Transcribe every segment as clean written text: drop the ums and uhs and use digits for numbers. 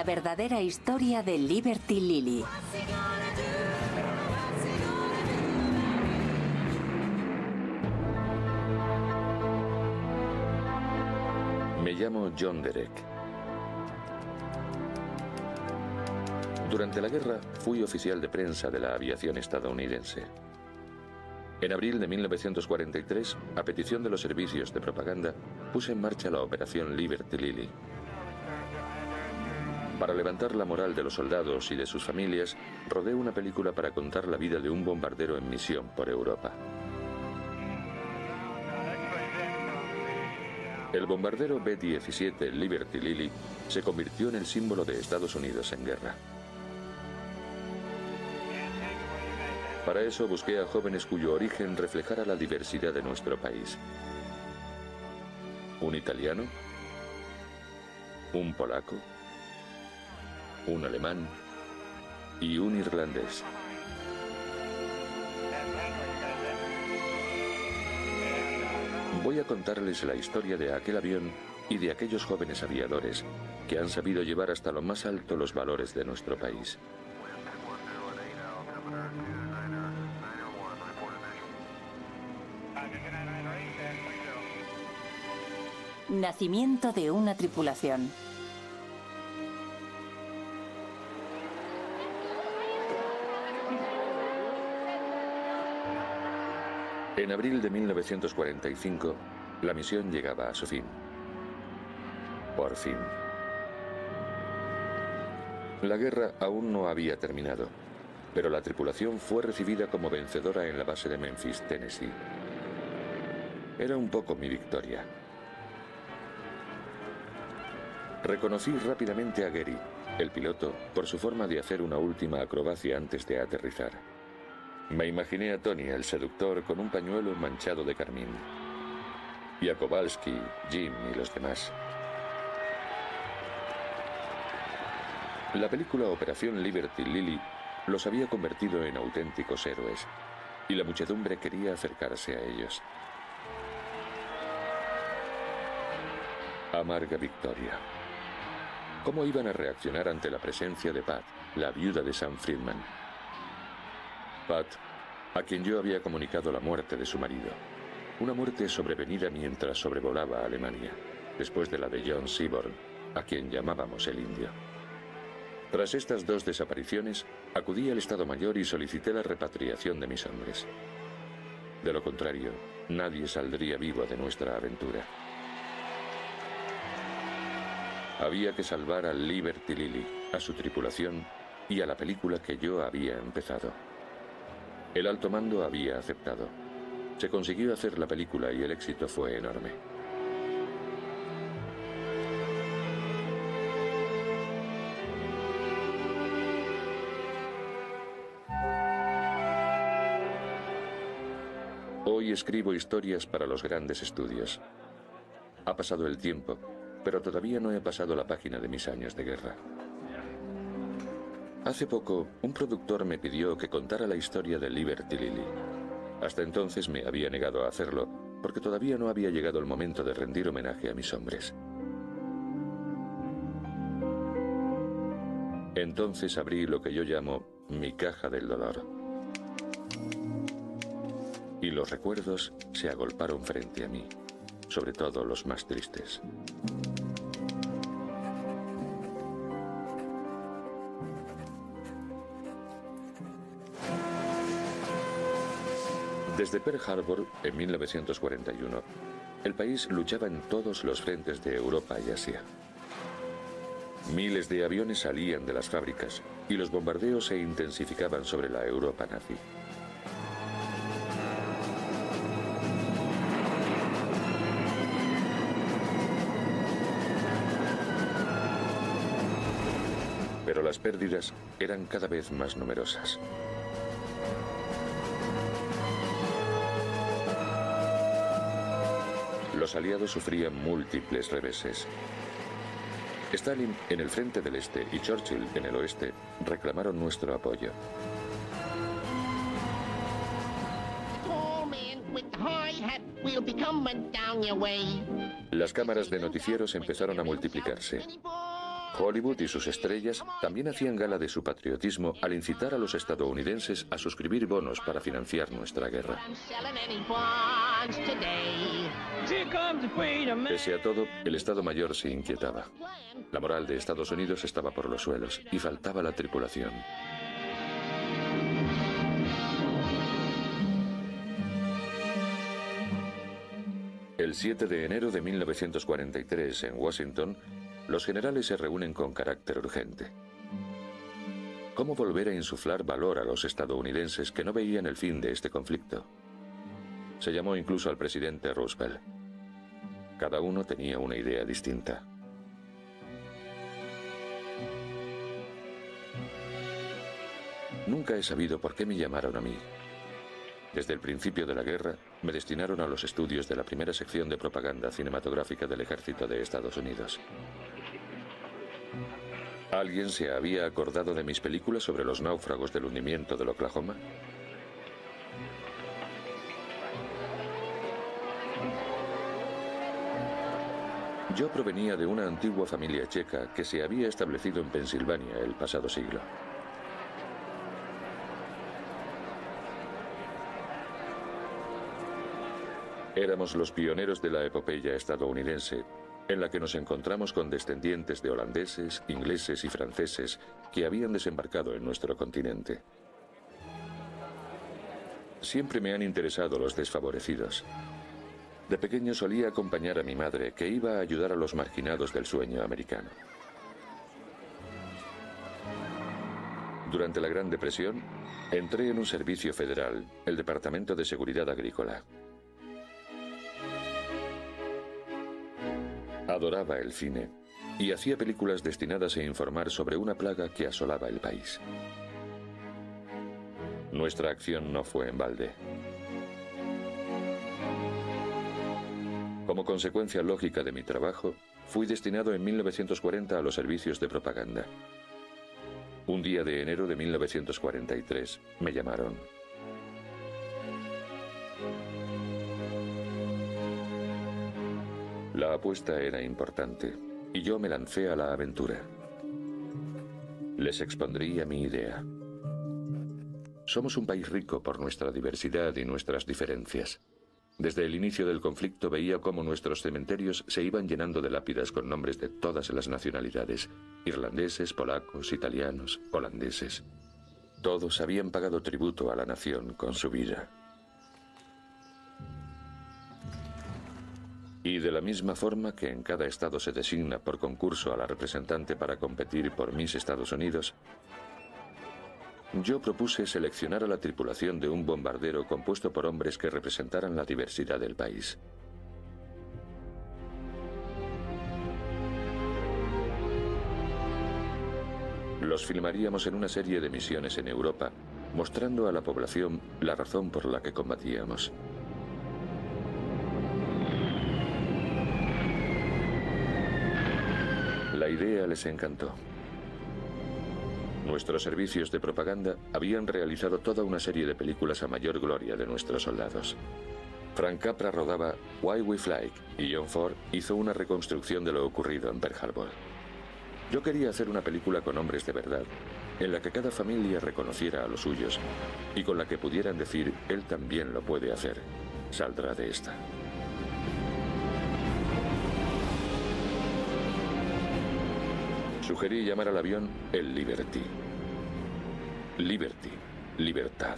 verdadera historia de Liberty Lily. Me llamo John Derek. Durante la guerra fui oficial de prensa de la aviación estadounidense. En abril de 1943, a petición de los servicios de propaganda, puse en marcha la operación Liberty Lily. Para levantar la moral de los soldados y de sus familias, rodé una película para contar la vida de un bombardero en misión por Europa. El bombardero B-17 Liberty Lily se convirtió en el símbolo de Estados Unidos en guerra. Para eso busqué a jóvenes cuyo origen reflejara la diversidad de nuestro país. Un italiano, un polaco, un alemán y un irlandés. Voy a contarles la historia de aquel avión y de aquellos jóvenes aviadores que han sabido llevar hasta lo más alto los valores de nuestro país. Nacimiento de una tripulación. En abril de 1945, la misión llegaba a su fin. Por fin. La guerra aún no había terminado, pero la tripulación fue recibida como vencedora en la base de Memphis, Tennessee. Era un poco mi victoria. Reconocí rápidamente a Gary, el piloto, por su forma de hacer una última acrobacia antes de aterrizar. Me imaginé a Tony, el seductor, con un pañuelo manchado de carmín. Y a Kowalski, Jim y los demás. La película Operación Liberty Lily los había convertido en auténticos héroes, y la muchedumbre quería acercarse a ellos. Amarga victoria. ¿Cómo iban a reaccionar ante la presencia de Pat, la viuda de Sam Friedman? Pat, a quien yo había comunicado la muerte de su marido. Una muerte sobrevenida mientras sobrevolaba Alemania, después de la de John Seaborn, a quien llamábamos el Indio. Tras estas dos desapariciones, acudí al Estado Mayor y solicité la repatriación de mis hombres. De lo contrario, nadie saldría vivo de nuestra aventura. Había que salvar al Liberty Lily, a su tripulación y a la película que yo había empezado. El alto mando había aceptado. Se consiguió hacer la película y el éxito fue enorme. Hoy escribo historias para los grandes estudios. Ha pasado el tiempo, pero todavía no he pasado la página de mis años de guerra. Hace poco, un productor me pidió que contara la historia de Liberty Lily. Hasta entonces me había negado a hacerlo, porque todavía no había llegado el momento de rendir homenaje a mis hombres. Entonces abrí lo que yo llamo mi caja del dolor. Y los recuerdos se agolparon frente a mí, sobre todo los más tristes. Desde Pearl Harbor, en 1941, el país luchaba en todos los frentes de Europa y Asia. Miles de aviones salían de las fábricas y los bombardeos se intensificaban sobre la Europa nazi. Pero las pérdidas eran cada vez más numerosas. Los aliados sufrían múltiples reveses. Stalin en el frente del este y Churchill en el oeste reclamaron nuestro apoyo. Las cámaras de noticieros empezaron a multiplicarse. Hollywood y sus estrellas también hacían gala de su patriotismo al incitar a los estadounidenses a suscribir bonos para financiar nuestra guerra. Pese a todo, el Estado Mayor se inquietaba. La moral de Estados Unidos estaba por los suelos y faltaba la tripulación. El 7 de enero de 1943, en Washington, los generales se reúnen con carácter urgente. ¿Cómo volver a insuflar valor a los estadounidenses que no veían el fin de este conflicto? Se llamó incluso al presidente Roosevelt. Cada uno tenía una idea distinta. Nunca he sabido por qué me llamaron a mí. Desde el principio de la guerra, me destinaron a los estudios de la primera sección de propaganda cinematográfica del Ejército de Estados Unidos. ¿Alguien se había acordado de mis películas sobre los náufragos del hundimiento del Oklahoma? Yo provenía de una antigua familia checa que se había establecido en Pensilvania el pasado siglo. Éramos los pioneros de la epopeya estadounidense, en la que nos encontramos con descendientes de holandeses, ingleses y franceses que habían desembarcado en nuestro continente. Siempre me han interesado los desfavorecidos. De pequeño solía acompañar a mi madre, que iba a ayudar a los marginados del sueño americano. Durante la Gran Depresión, entré en un servicio federal, el Departamento de Seguridad Agrícola. Adoraba el cine y hacía películas destinadas a informar sobre una plaga que asolaba el país. Nuestra acción no fue en balde. Como consecuencia lógica de mi trabajo, fui destinado en 1940 a los servicios de propaganda. Un día de enero de 1943 me llamaron. La apuesta era importante y yo me lancé a la aventura. Les expondría mi idea. Somos un país rico por nuestra diversidad y nuestras diferencias. Desde el inicio del conflicto veía cómo nuestros cementerios se iban llenando de lápidas con nombres de todas las nacionalidades: irlandeses, polacos, italianos, holandeses. Todos habían pagado tributo a la nación con su vida. Y de la misma forma que en cada estado se designa por concurso a la representante para competir por Miss Estados Unidos, yo propuse seleccionar a la tripulación de un bombardero compuesto por hombres que representaran la diversidad del país. Los filmaríamos en una serie de misiones en Europa, mostrando a la población la razón por la que combatíamos. La idea les encantó. Nuestros servicios de propaganda habían realizado toda una serie de películas a mayor gloria de nuestros soldados. Frank Capra rodaba Why We Fly y John Ford hizo una reconstrucción de lo ocurrido en Pearl Harbor. Yo quería hacer una película con hombres de verdad, en la que cada familia reconociera a los suyos y con la que pudieran decir: él también lo puede hacer, saldrá de esta. Sugerí llamar al avión el Liberty. Liberty, libertad.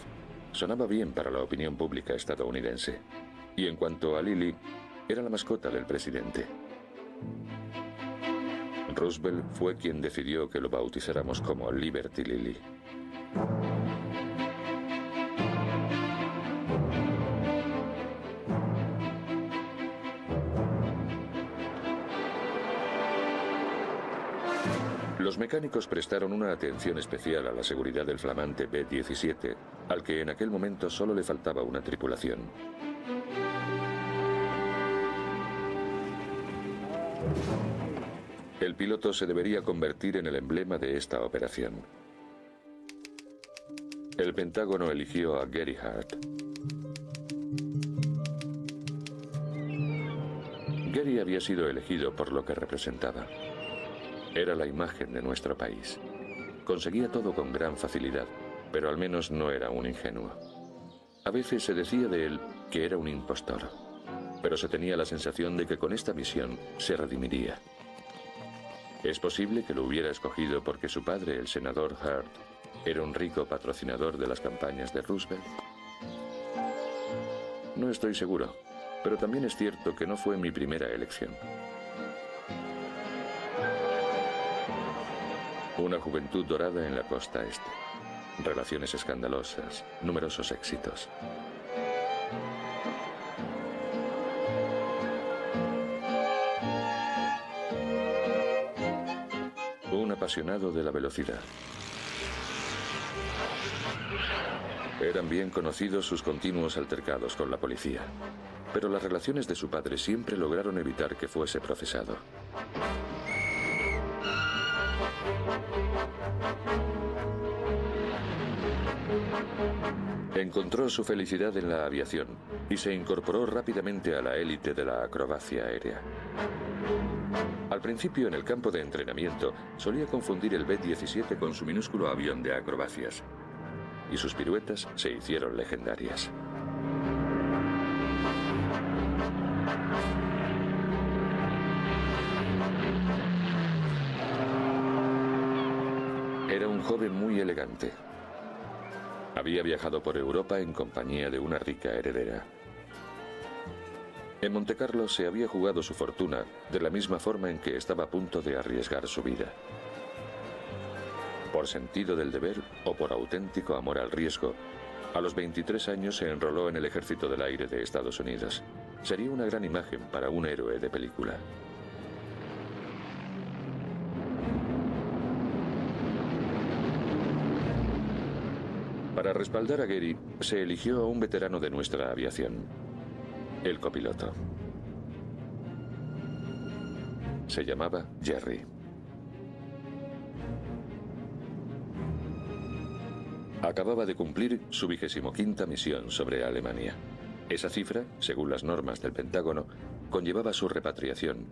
Sonaba bien para la opinión pública estadounidense. Y en cuanto a Lily, era la mascota del presidente. Roosevelt fue quien decidió que lo bautizáramos como Liberty Lily. Los mecánicos prestaron una atención especial a la seguridad del flamante B-17, al que en aquel momento solo le faltaba una tripulación. El piloto se debería convertir en el emblema de esta operación. El Pentágono eligió a Gary Hart. Gary había sido elegido por lo que representaba. Era la imagen de nuestro país. Conseguía todo con gran facilidad, pero al menos no era un ingenuo. A veces se decía de él que era un impostor, pero se tenía la sensación de que con esta misión se redimiría. Es posible que lo hubiera escogido porque su padre, el senador Hurt, era un rico patrocinador de las campañas de Roosevelt. No estoy seguro, pero también es cierto que no fue mi primera elección. Una juventud dorada en la costa este. Relaciones escandalosas, numerosos éxitos. Un apasionado de la velocidad. Eran bien conocidos sus continuos altercados con la policía, pero las relaciones de su padre siempre lograron evitar que fuese procesado. Encontró su felicidad en la aviación y se incorporó rápidamente a la élite de la acrobacia aérea. Al principio, en el campo de entrenamiento, solía confundir el B-17 con su minúsculo avión de acrobacias, y sus piruetas se hicieron legendarias. Era un joven muy elegante. Había viajado por Europa en compañía de una rica heredera. En Montecarlo se había jugado su fortuna de la misma forma en que estaba a punto de arriesgar su vida. Por sentido del deber o por auténtico amor al riesgo, a los 23 años se enroló en el Ejército del Aire de Estados Unidos. Sería una gran imagen para un héroe de película. Para respaldar a Gary, se eligió a un veterano de nuestra aviación, el copiloto. Se llamaba Jerry. Acababa de cumplir su 25ª misión sobre Alemania. Esa cifra, según las normas del Pentágono, conllevaba su repatriación,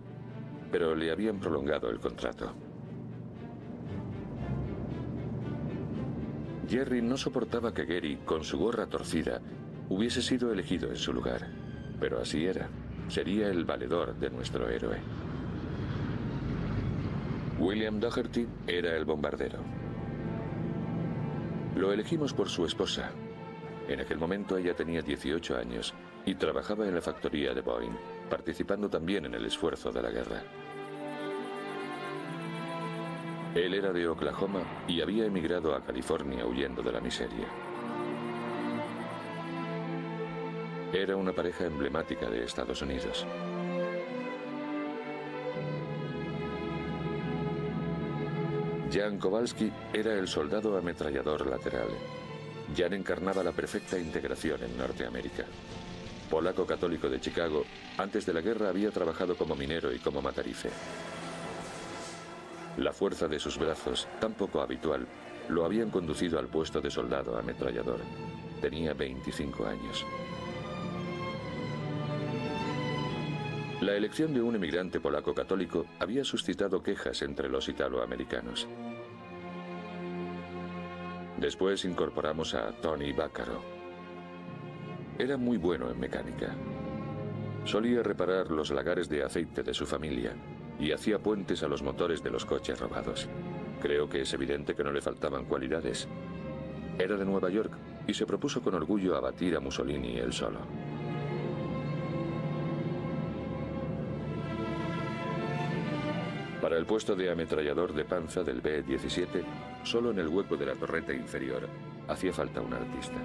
pero le habían prolongado el contrato. Jerry no soportaba que Gary, con su gorra torcida, hubiese sido elegido en su lugar. Pero así era. Sería el valedor de nuestro héroe. William Doherty era el bombardero. Lo elegimos por su esposa. En aquel momento ella tenía 18 años y trabajaba en la factoría de Boeing, participando también en el esfuerzo de la guerra. Él era de Oklahoma y había emigrado a California huyendo de la miseria. Era una pareja emblemática de Estados Unidos. Jan Kowalski era el soldado ametrallador lateral. Jan encarnaba la perfecta integración en Norteamérica. Polaco católico de Chicago, antes de la guerra había trabajado como minero y como matarife. La fuerza de sus brazos, tan poco habitual, lo habían conducido al puesto de soldado ametrallador. Tenía 25 años. La elección de un emigrante polaco católico había suscitado quejas entre los italoamericanos. Después incorporamos a Tony Vaccaro. Era muy bueno en mecánica. Solía reparar los lagares de aceite de su familia y hacía puentes a los motores de los coches robados. Creo que es evidente que no le faltaban cualidades. Era de Nueva York y se propuso con orgullo abatir a Mussolini él solo. Para el puesto de ametrallador de panza del B-17, solo en el hueco de la torreta inferior, hacía falta un artista.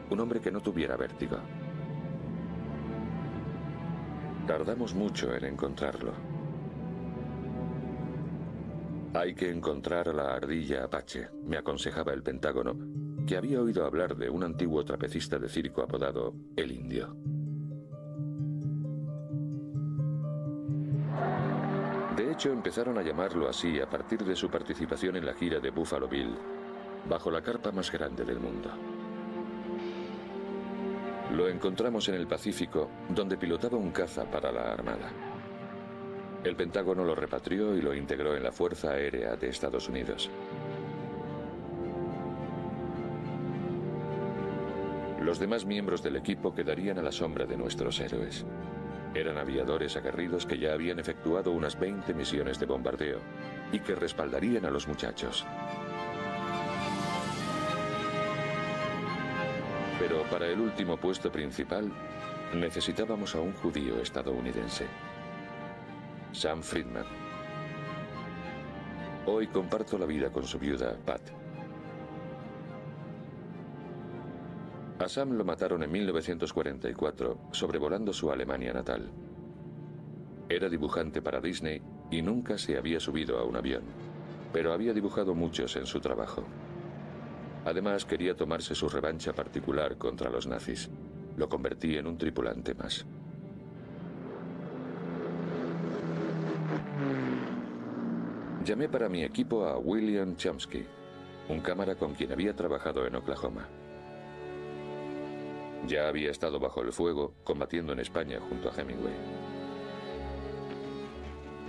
Un hombre que no tuviera vértigo. Tardamos mucho en encontrarlo. Hay que encontrar a la ardilla Apache, me aconsejaba el Pentágono, que había oído hablar de un antiguo trapecista de circo apodado El Indio. De hecho, empezaron a llamarlo así a partir de su participación en la gira de Buffalo Bill, bajo la carpa más grande del mundo. Lo encontramos en el Pacífico, donde pilotaba un caza para la Armada. El Pentágono lo repatrió y lo integró en la Fuerza Aérea de Estados Unidos. Los demás miembros del equipo quedarían a la sombra de nuestros héroes. Eran aviadores aguerridos que ya habían efectuado unas 20 misiones de bombardeo y que respaldarían a los muchachos. Pero para el último puesto principal, necesitábamos a un judío estadounidense. Sam Friedman. Hoy comparto la vida con su viuda, Pat. A Sam lo mataron en 1944, sobrevolando su Alemania natal. Era dibujante para Disney y nunca se había subido a un avión, pero había dibujado muchos en su trabajo. Además, quería tomarse su revancha particular contra los nazis. Lo convertí en un tripulante más. Llamé para mi equipo a William Chomsky, un cámara con quien había trabajado en Oklahoma. Ya había estado bajo el fuego, combatiendo en España junto a Hemingway.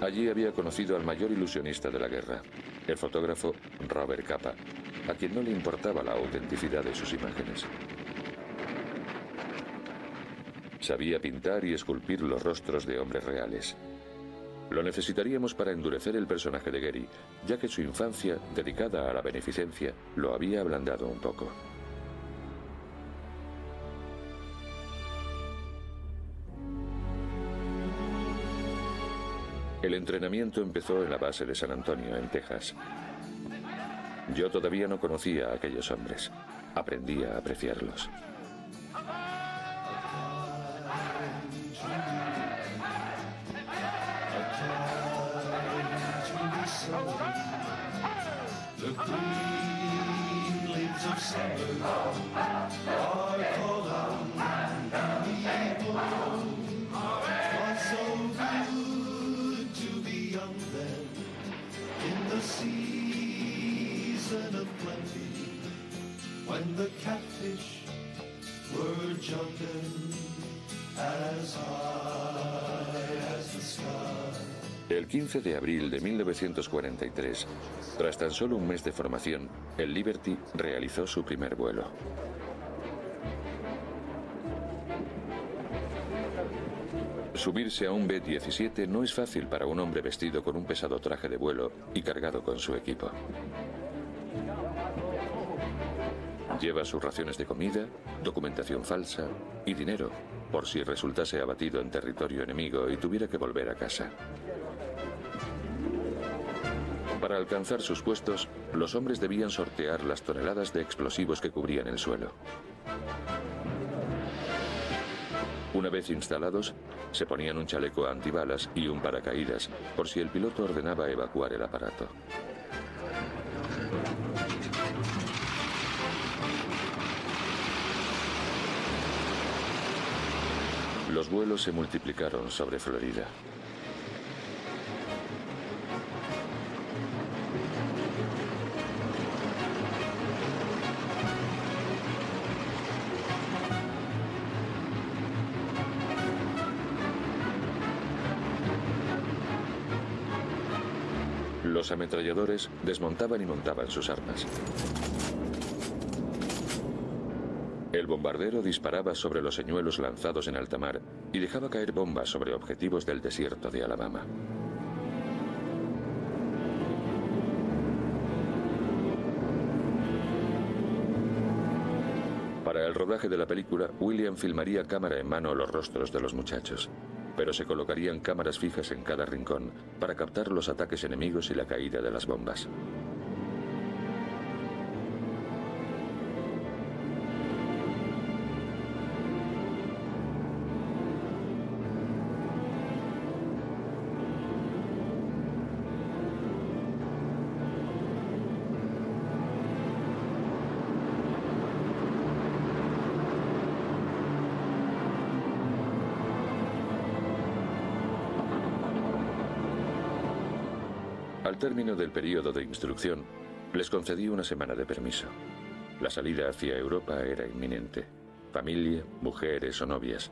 Allí había conocido al mayor ilusionista de la guerra, el fotógrafo Robert Capa, a quien no le importaba la autenticidad de sus imágenes. Sabía pintar y esculpir los rostros de hombres reales. Lo necesitaríamos para endurecer el personaje de Gary, ya que su infancia, dedicada a la beneficencia, lo había ablandado un poco. El entrenamiento empezó en la base de San Antonio, en Texas. Yo todavía no conocía a aquellos hombres. Aprendí a apreciarlos. When the catfish were jumping as high as the sky. El 15 de abril de 1943, tras tan solo un mes de formación, el Liberty realizó su primer vuelo. Subirse a un B-17 no es fácil para un hombre vestido con un pesado traje de vuelo y cargado con su equipo. Lleva sus raciones de comida, documentación falsa y dinero, por si resultase abatido en territorio enemigo y tuviera que volver a casa. Para alcanzar sus puestos, los hombres debían sortear las toneladas de explosivos que cubrían el suelo. Una vez instalados, se ponían un chaleco antibalas y un paracaídas, por si el piloto ordenaba evacuar el aparato. Los vuelos se multiplicaron sobre Florida. Los ametralladores desmontaban y montaban sus armas. El bombardero disparaba sobre los señuelos lanzados en alta mar y dejaba caer bombas sobre objetivos del desierto de Alabama. Para el rodaje de la película, William filmaría cámara en mano los rostros de los muchachos, pero se colocarían cámaras fijas en cada rincón para captar los ataques enemigos y la caída de las bombas. Al término del periodo de instrucción, les concedí una semana de permiso. La salida hacia Europa era inminente. Familia, mujeres o novias.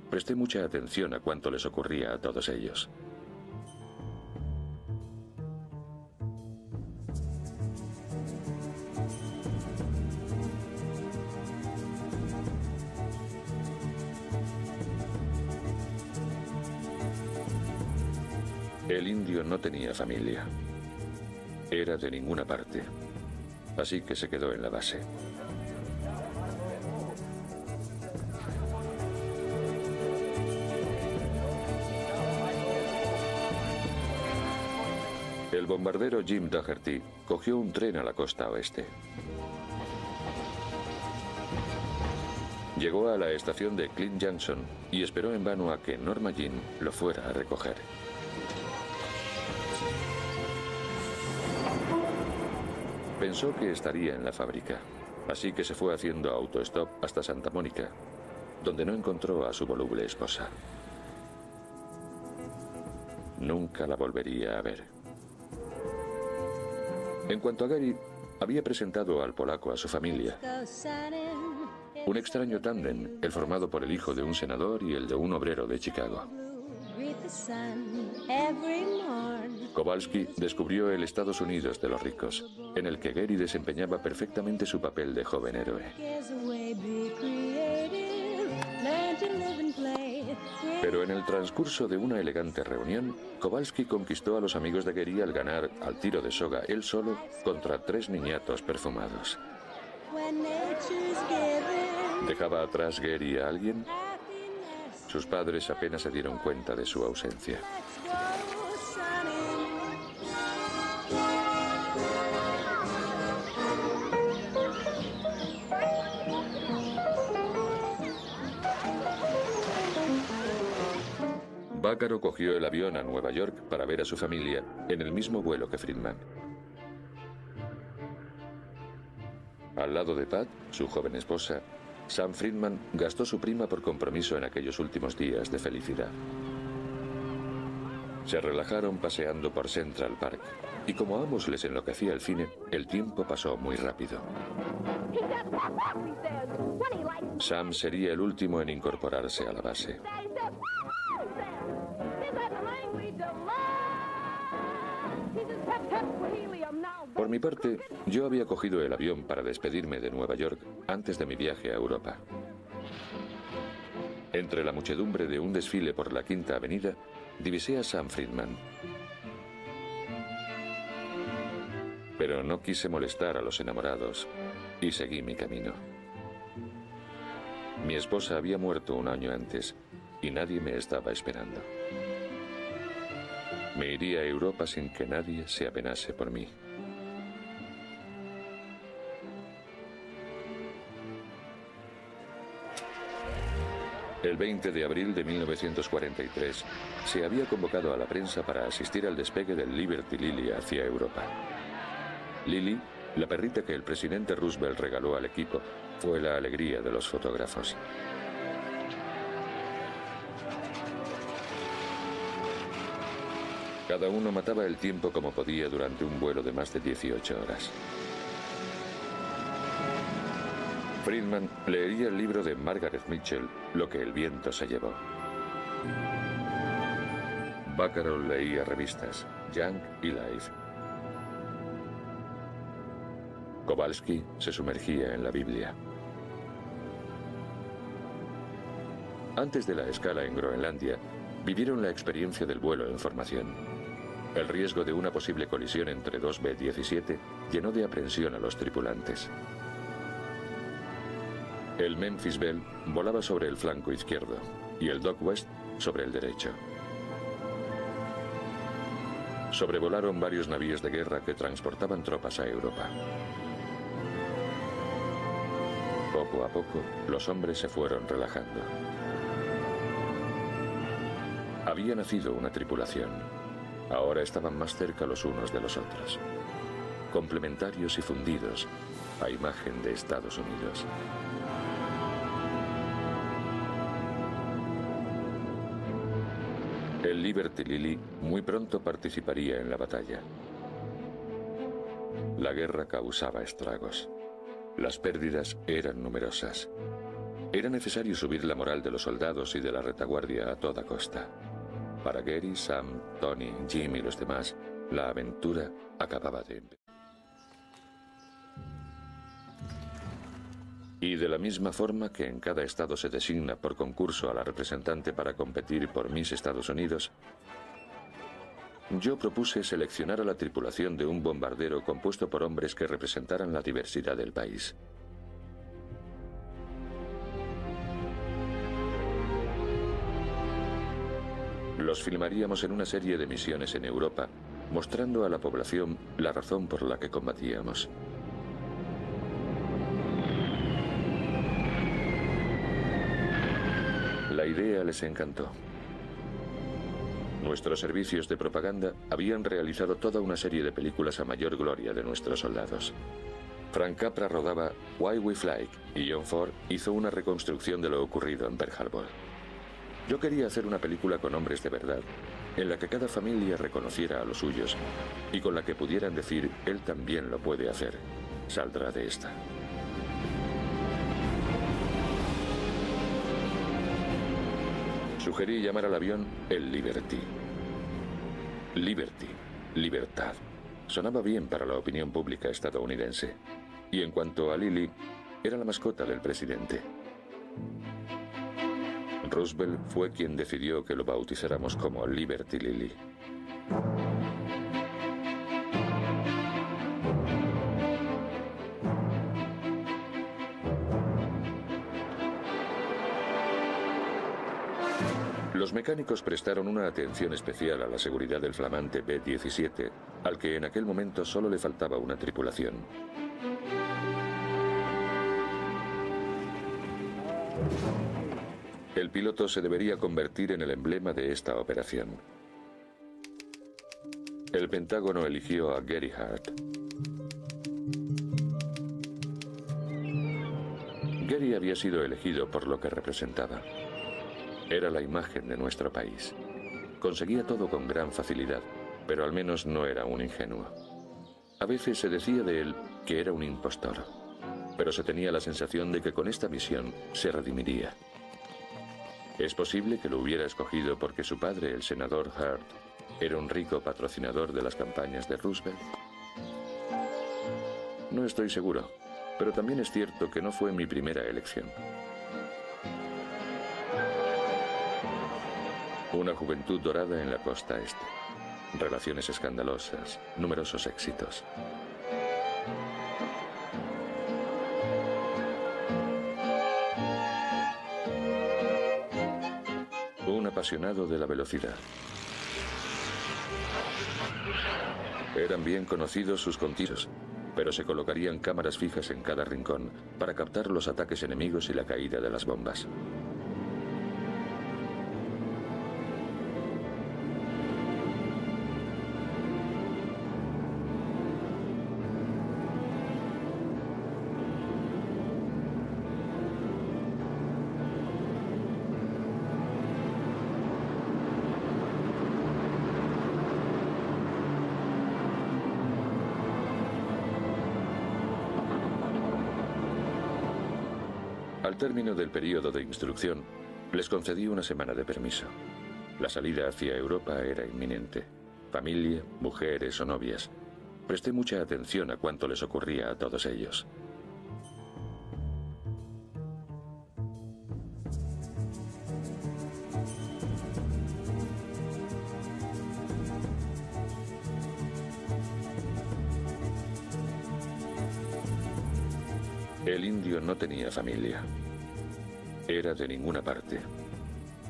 Presté mucha atención a cuánto les ocurría a todos ellos. El indio no tenía familia. Era de ninguna parte. Así que se quedó en la base. El bombardero Jim Daugherty cogió un tren a la costa oeste. Llegó a la estación de Clint Junction y esperó en vano a que Norma Jean lo fuera a recoger. Pensó que estaría en la fábrica, así que se fue haciendo autostop hasta Santa Mónica, donde no encontró a su voluble esposa. Nunca la volvería a ver. En cuanto a Gary, había presentado al polaco a su familia. Un extraño tándem, el formado por el hijo de un senador y el de un obrero de Chicago. Kowalski descubrió el Estados Unidos de los ricos, en el que Gary desempeñaba perfectamente su papel de joven héroe. Pero en el transcurso de una elegante reunión, Kowalski conquistó a los amigos de Gary al ganar, al tiro de soga, él solo, contra 3 niñatos perfumados. ¿Dejaba atrás Gary a alguien? Sus padres apenas se dieron cuenta de su ausencia. Vaccaro cogió el avión a Nueva York para ver a su familia en el mismo vuelo que Friedman. Al lado de Pat, su joven esposa, Sam Friedman gastó su prima por compromiso en aquellos últimos días de felicidad. Se relajaron paseando por Central Park, y como a ambos les enloquecía el cine, el tiempo pasó muy rápido. Sam sería el último en incorporarse a la base. Por mi parte, yo había cogido el avión para despedirme de Nueva York antes de mi viaje a Europa. Entre la muchedumbre de un desfile por la Quinta Avenida, divisé a Sam Friedman. Pero no quise molestar a los enamorados y seguí mi camino. Mi esposa había muerto un año antes y nadie me estaba esperando. Me iría a Europa sin que nadie se apenase por mí. El 20 de abril de 1943 se había convocado a la prensa para asistir al despegue del Liberty Lily hacia Europa. Lily, la perrita que el presidente Roosevelt regaló al equipo, fue la alegría de los fotógrafos. Cada uno mataba el tiempo como podía durante un vuelo de más de 18 horas. Friedman leería el libro de Margaret Mitchell, Lo que el viento se llevó. Vaccaro leía revistas, Junk y Life. Kowalski se sumergía en la Biblia. Antes de la escala en Groenlandia, vivieron la experiencia del vuelo en formación. El riesgo de una posible colisión entre 2 B-17 llenó de aprensión a los tripulantes. El Memphis Belle volaba sobre el flanco izquierdo y el Dock West sobre el derecho. Sobrevolaron varios navíos de guerra que transportaban tropas a Europa. Poco a poco, los hombres se fueron relajando. Había nacido una tripulación. Ahora estaban más cerca los unos de los otros, complementarios y fundidos, a imagen de Estados Unidos. El Liberty Lily muy pronto participaría en la batalla. La guerra causaba estragos. Las pérdidas eran numerosas. Era necesario subir la moral de los soldados y de la retaguardia a toda costa. Para Gary, Sam, Tony, Jim y los demás, la aventura acababa de empezar. Y de la misma forma que en cada estado se designa por concurso a la representante para competir por Miss Estados Unidos, yo propuse seleccionar a la tripulación de un bombardero compuesto por hombres que representaran la diversidad del país. Los filmaríamos en una serie de misiones en Europa, mostrando a la población la razón por la que combatíamos. La idea les encantó. Nuestros servicios de propaganda habían realizado toda una serie de películas a mayor gloria de nuestros soldados. Frank Capra rodaba Why We Fly y John Ford hizo una reconstrucción de lo ocurrido en Pearl Harbor. Yo quería hacer una película con hombres de verdad, en la que cada familia reconociera a los suyos y con la que pudieran decir, él también lo puede hacer, saldrá de esta. Sugerí llamar al avión el Liberty. Liberty, libertad. Sonaba bien para la opinión pública estadounidense. Y en cuanto a Lily, era la mascota del presidente. Roosevelt fue quien decidió que lo bautizáramos como Liberty Lily. Los mecánicos prestaron una atención especial a la seguridad del flamante B-17, al que en aquel momento solo le faltaba una tripulación. El piloto se debería convertir en el emblema de esta operación. El Pentágono eligió a Gary Hart. Gary había sido elegido por lo que representaba. Era la imagen de nuestro país. Conseguía todo con gran facilidad, pero al menos no era un ingenuo. A veces se decía de él que era un impostor, pero se tenía la sensación de que con esta misión se redimiría. Es posible que lo hubiera escogido porque su padre, el senador Hart, era un rico patrocinador de las campañas de Roosevelt. No estoy seguro, pero también es cierto que no fue mi primera elección. Una juventud dorada en la costa este. Relaciones escandalosas, numerosos éxitos. Un apasionado de la velocidad. Eran bien conocidos sus contisos, pero se colocarían cámaras fijas en cada rincón para captar los ataques enemigos y la caída de las bombas. Al término del periodo de instrucción, les concedí una semana de permiso. La salida hacia Europa era inminente. Familia, mujeres o novias. Presté mucha atención a cuánto les ocurría a todos ellos. El indio no tenía familia. Era de ninguna parte.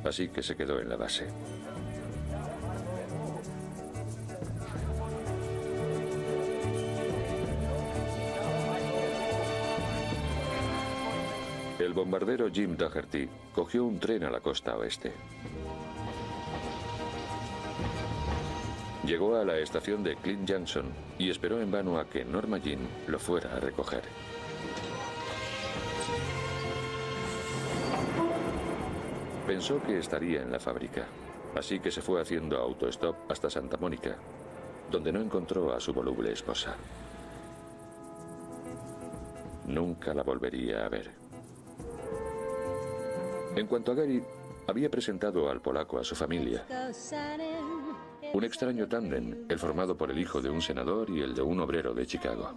Así que se quedó en la base. El bombardero Jim Daugherty cogió un tren a la costa oeste. Llegó a la estación de Clint Junction y esperó en vano a que Norma Jean lo fuera a recoger. Pensó que estaría en la fábrica, así que se fue haciendo autostop hasta Santa Mónica, donde no encontró a su voluble esposa. Nunca la volvería a ver. En cuanto a Gary, había presentado al polaco a su familia. Un extraño tándem, el formado por el hijo de un senador y el de un obrero de Chicago.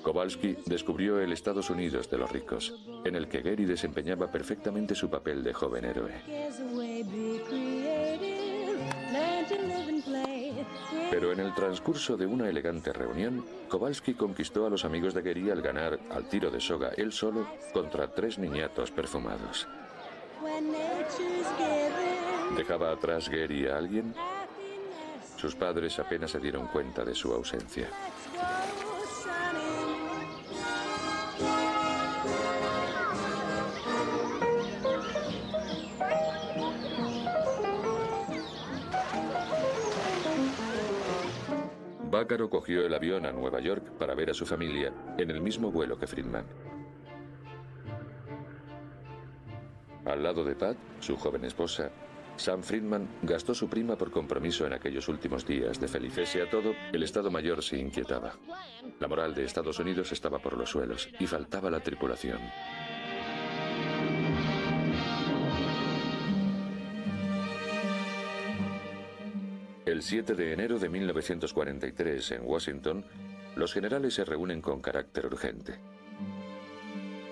Kowalski descubrió el Estados Unidos de los ricos, en el que Gary desempeñaba perfectamente su papel de joven héroe. Pero en el transcurso de una elegante reunión, Kowalski conquistó a los amigos de Gary al ganar, al tiro de soga, él solo, contra 3 niñatos perfumados. ¿Dejaba atrás Gary a alguien? Sus padres apenas se dieron cuenta de su ausencia. Bácaro cogió el avión a Nueva York para ver a su familia en el mismo vuelo que Friedman. Al lado de Pat, su joven esposa, Sam Friedman gastó su prima por compromiso en aquellos últimos días de feliz. Pese a todo, el Estado Mayor se inquietaba. La moral de Estados Unidos estaba por los suelos y faltaba la tripulación. El 7 de enero de 1943, en Washington, los generales se reúnen con carácter urgente.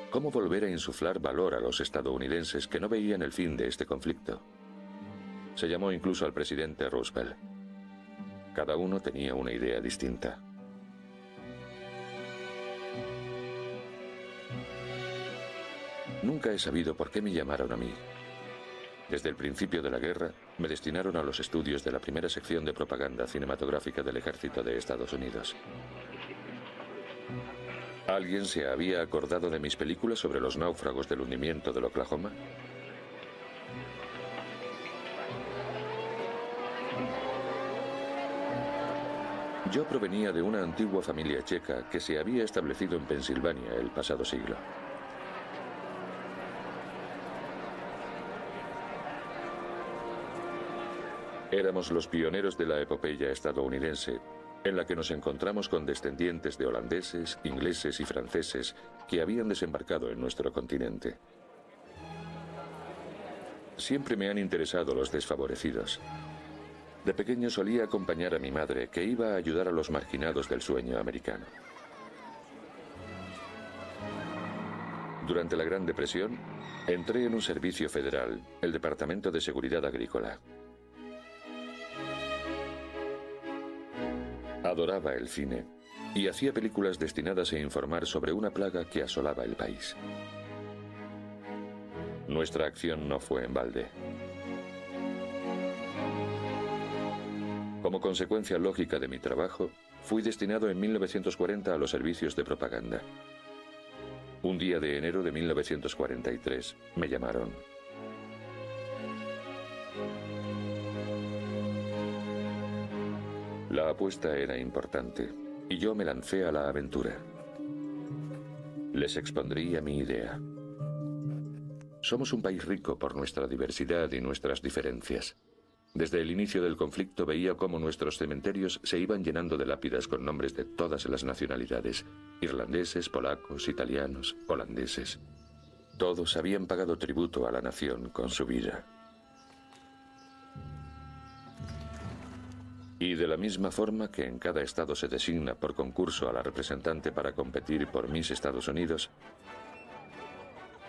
¿Cómo volver a insuflar valor a los estadounidenses que no veían el fin de este conflicto? Se llamó incluso al presidente Roosevelt. Cada uno tenía una idea distinta. Nunca he sabido por qué me llamaron a mí. Desde el principio de la guerra, me destinaron a los estudios de la primera sección de propaganda cinematográfica del Ejército de Estados Unidos. ¿Alguien se había acordado de mis películas sobre los náufragos del hundimiento del Oklahoma? Yo provenía de una antigua familia checa que se había establecido en Pensilvania el pasado siglo. Éramos los pioneros de la epopeya estadounidense, en la que nos encontramos con descendientes de holandeses, ingleses y franceses que habían desembarcado en nuestro continente. Siempre me han interesado los desfavorecidos. De pequeño solía acompañar a mi madre, que iba a ayudar a los marginados del sueño americano. Durante la Gran Depresión, entré en un servicio federal, el Departamento de Seguridad Agrícola. Adoraba el cine y hacía películas destinadas a informar sobre una plaga que asolaba el país. Nuestra acción no fue en balde. Como consecuencia lógica de mi trabajo, fui destinado en 1940 a los servicios de propaganda. Un día de enero de 1943 me llamaron. La apuesta era importante y yo me lancé a la aventura. Les expondría mi idea. Somos un país rico por nuestra diversidad y nuestras diferencias. Desde el inicio del conflicto veía cómo nuestros cementerios se iban llenando de lápidas con nombres de todas las nacionalidades: irlandeses, polacos, italianos, holandeses. Todos habían pagado tributo a la nación con su vida. Y de la misma forma que en cada estado se designa por concurso a la representante para competir por Miss Estados Unidos,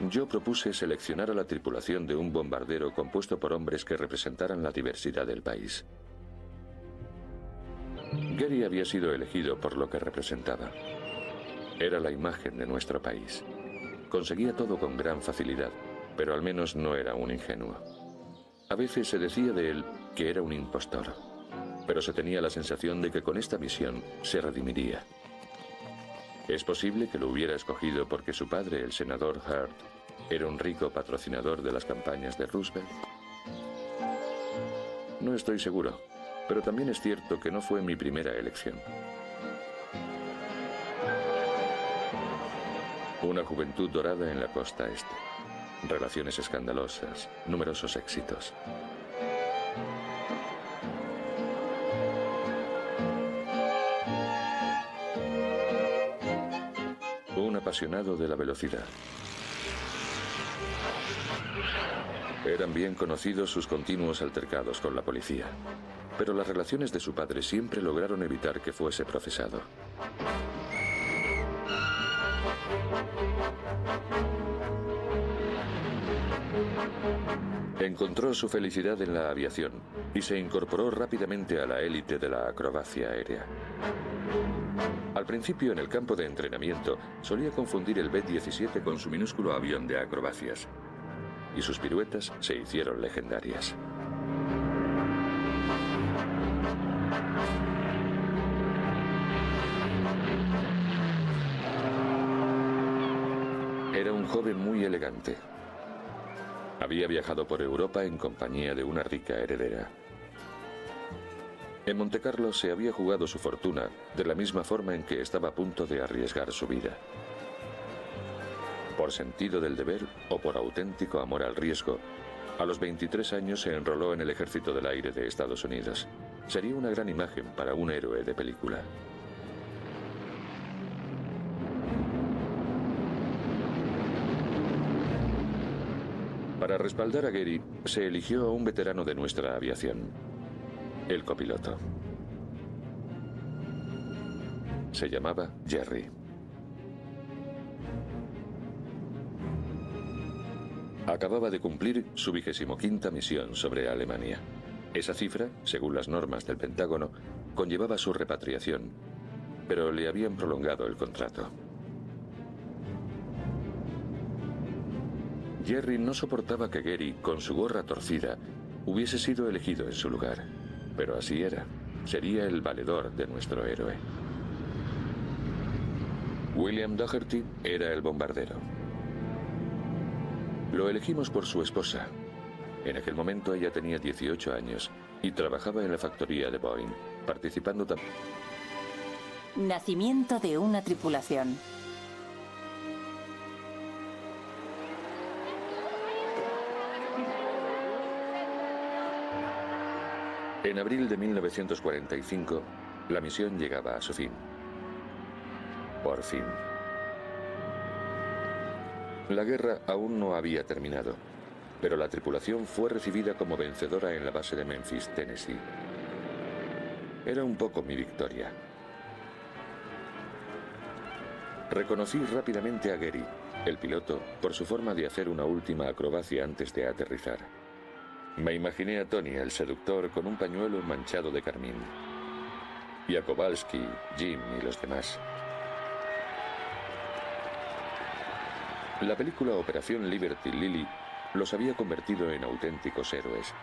yo propuse seleccionar a la tripulación de un bombardero compuesto por hombres que representaran la diversidad del país. Gary había sido elegido por lo que representaba. Era la imagen de nuestro país. Conseguía todo con gran facilidad, pero al menos no era un ingenuo. A veces se decía de él que era un impostor, pero se tenía la sensación de que con esta misión se redimiría. Es posible que lo hubiera escogido porque su padre, el senador Hurt, era un rico patrocinador de las campañas de Roosevelt. No estoy seguro, pero también es cierto que no fue mi primera elección. Una juventud dorada en la costa este, relaciones escandalosas, numerosos éxitos. Un apasionado de la velocidad. Eran bien conocidos sus continuos altercados con la policía, pero las relaciones de su padre siempre lograron evitar que fuese procesado. Encontró su felicidad en la aviación y se incorporó rápidamente a la élite de la acrobacia aérea. Al principio, en el campo de entrenamiento, solía confundir el B-17 con su minúsculo avión de acrobacias, y sus piruetas se hicieron legendarias. Era un joven muy elegante. Había viajado por Europa en compañía de una rica heredera. En Montecarlo se había jugado su fortuna de la misma forma en que estaba a punto de arriesgar su vida. Por sentido del deber o por auténtico amor al riesgo, a los 23 años se enroló en el Ejército del Aire de Estados Unidos. Sería una gran imagen para un héroe de película. Para respaldar a Gary, se eligió a un veterano de nuestra aviación, el copiloto. Se llamaba Jerry. Acababa de cumplir su 25ª misión sobre Alemania. Esa cifra, según las normas del Pentágono, conllevaba su repatriación, pero le habían prolongado el contrato. Jerry no soportaba que Gary, con su gorra torcida, hubiese sido elegido en su lugar. Pero así era. Sería el valedor de nuestro héroe. William Doherty era el bombardero. Lo elegimos por su esposa. En aquel momento ella tenía 18 años y trabajaba en la factoría de Boeing, participando también. Nacimiento de una tripulación. En abril de 1945, la misión llegaba a su fin. Por fin. La guerra aún no había terminado, pero la tripulación fue recibida como vencedora en la base de Memphis, Tennessee. Era un poco mi victoria. Reconocí rápidamente a Gary, el piloto, por su forma de hacer una última acrobacia antes de aterrizar. Me imaginé a Tony, el seductor, con un pañuelo manchado de carmín. Y a Kowalski, Jim y los demás. La película Operación Liberty Lily los había convertido en auténticos héroes,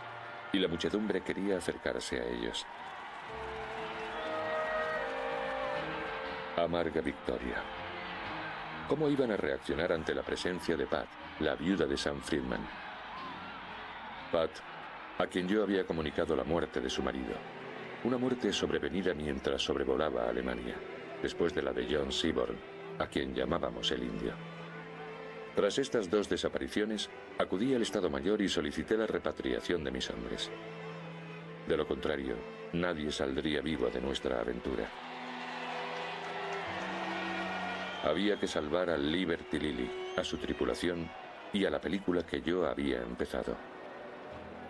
y la muchedumbre quería acercarse a ellos. Amarga victoria. ¿Cómo iban a reaccionar ante la presencia de Pat, la viuda de Sam Friedman? Pat, a quien yo había comunicado la muerte de su marido. Una muerte sobrevenida mientras sobrevolaba Alemania, después de la de John Seaborn, a quien llamábamos el Indio. Tras estas dos desapariciones, acudí al Estado Mayor y solicité la repatriación de mis hombres. De lo contrario, nadie saldría vivo de nuestra aventura. Había que salvar al Liberty Lily, a su tripulación y a la película que yo había empezado.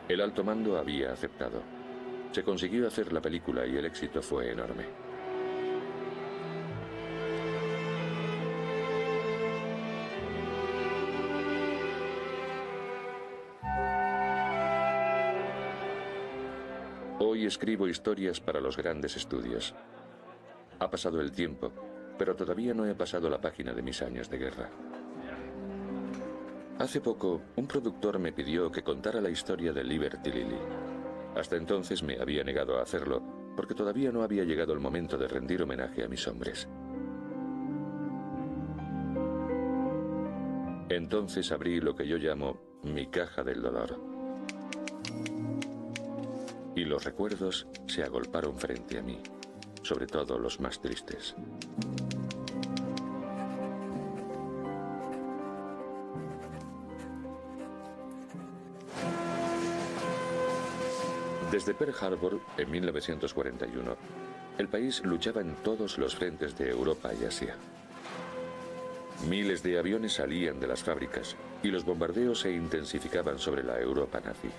El alto mando había aceptado. Se consiguió hacer la película y el éxito fue enorme. Hoy escribo historias para los grandes estudios. Ha pasado el tiempo, pero todavía no he pasado la página de mis años de guerra. Hace poco, un productor me pidió que contara la historia de Liberty Lily. Hasta entonces me había negado a hacerlo, porque todavía no había llegado el momento de rendir homenaje a mis hombres. Entonces abrí lo que yo llamo mi caja del dolor. Y los recuerdos se agolparon frente a mí, sobre todo los más tristes. Desde Pearl Harbor, en 1941, el país luchaba en todos los frentes de Europa y Asia. Miles de aviones salían de las fábricas y los bombardeos se intensificaban sobre la Europa nazi.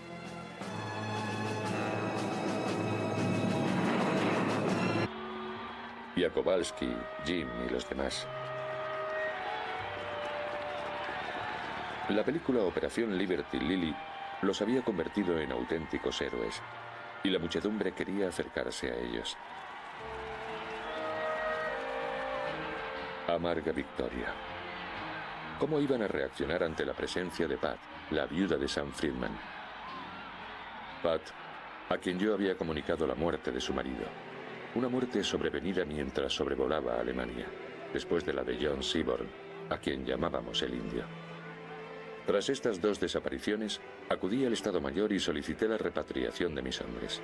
Y a Kowalski, Jim y los demás. La película Operación Liberty Lily los había convertido en auténticos héroes, y la muchedumbre quería acercarse a ellos. Amarga victoria. ¿Cómo iban a reaccionar ante la presencia de Pat, la viuda de Sam Friedman? Pat, a quien yo había comunicado la muerte de su marido. Una muerte sobrevenida mientras sobrevolaba Alemania, después de la de John Seaborn, a quien llamábamos el Indio. Tras estas dos desapariciones, acudí al Estado Mayor y solicité la repatriación de mis hombres.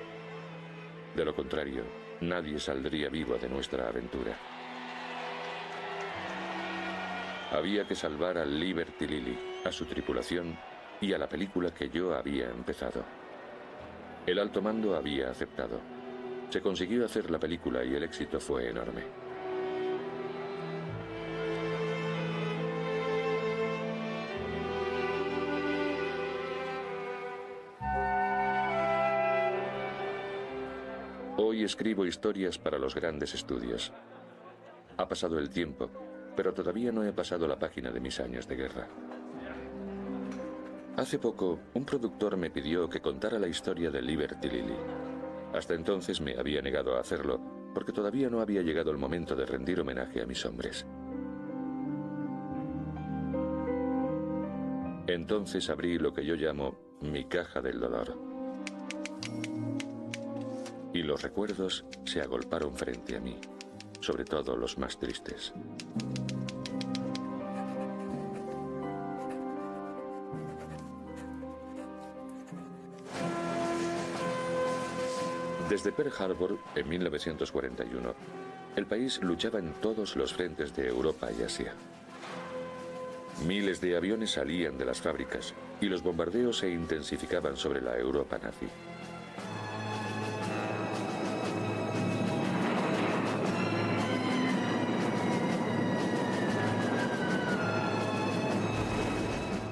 De lo contrario, nadie saldría vivo de nuestra aventura. Había que salvar al Liberty Lily, a su tripulación y a la película que yo había empezado. El alto mando había aceptado. Se consiguió hacer la película y el éxito fue enorme. Hoy escribo historias para los grandes estudios. Ha pasado el tiempo, pero todavía no he pasado la página de mis años de guerra. Hace poco, un productor me pidió que contara la historia de Liberty Lily. Hasta entonces me había negado a hacerlo, porque todavía no había llegado el momento de rendir homenaje a mis hombres. Entonces abrí lo que yo llamo mi caja del dolor. Y los recuerdos se agolparon frente a mí, sobre todo los más tristes. Desde Pearl Harbor, en 1941, el país luchaba en todos los frentes de Europa y Asia. Miles de aviones salían de las fábricas y los bombardeos se intensificaban sobre la Europa nazi.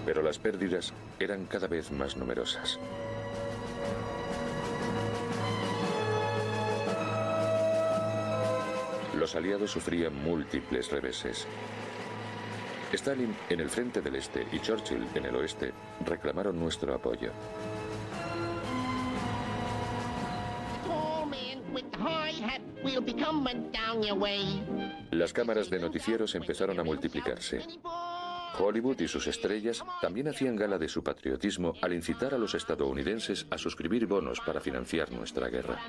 Pero las pérdidas eran cada vez más numerosas. Los aliados sufrían múltiples reveses. Stalin en el frente del este y Churchill en el oeste reclamaron nuestro apoyo. Las cámaras de noticieros empezaron a multiplicarse. Hollywood y sus estrellas también hacían gala de su patriotismo al incitar a los estadounidenses a suscribir bonos para financiar nuestra guerra.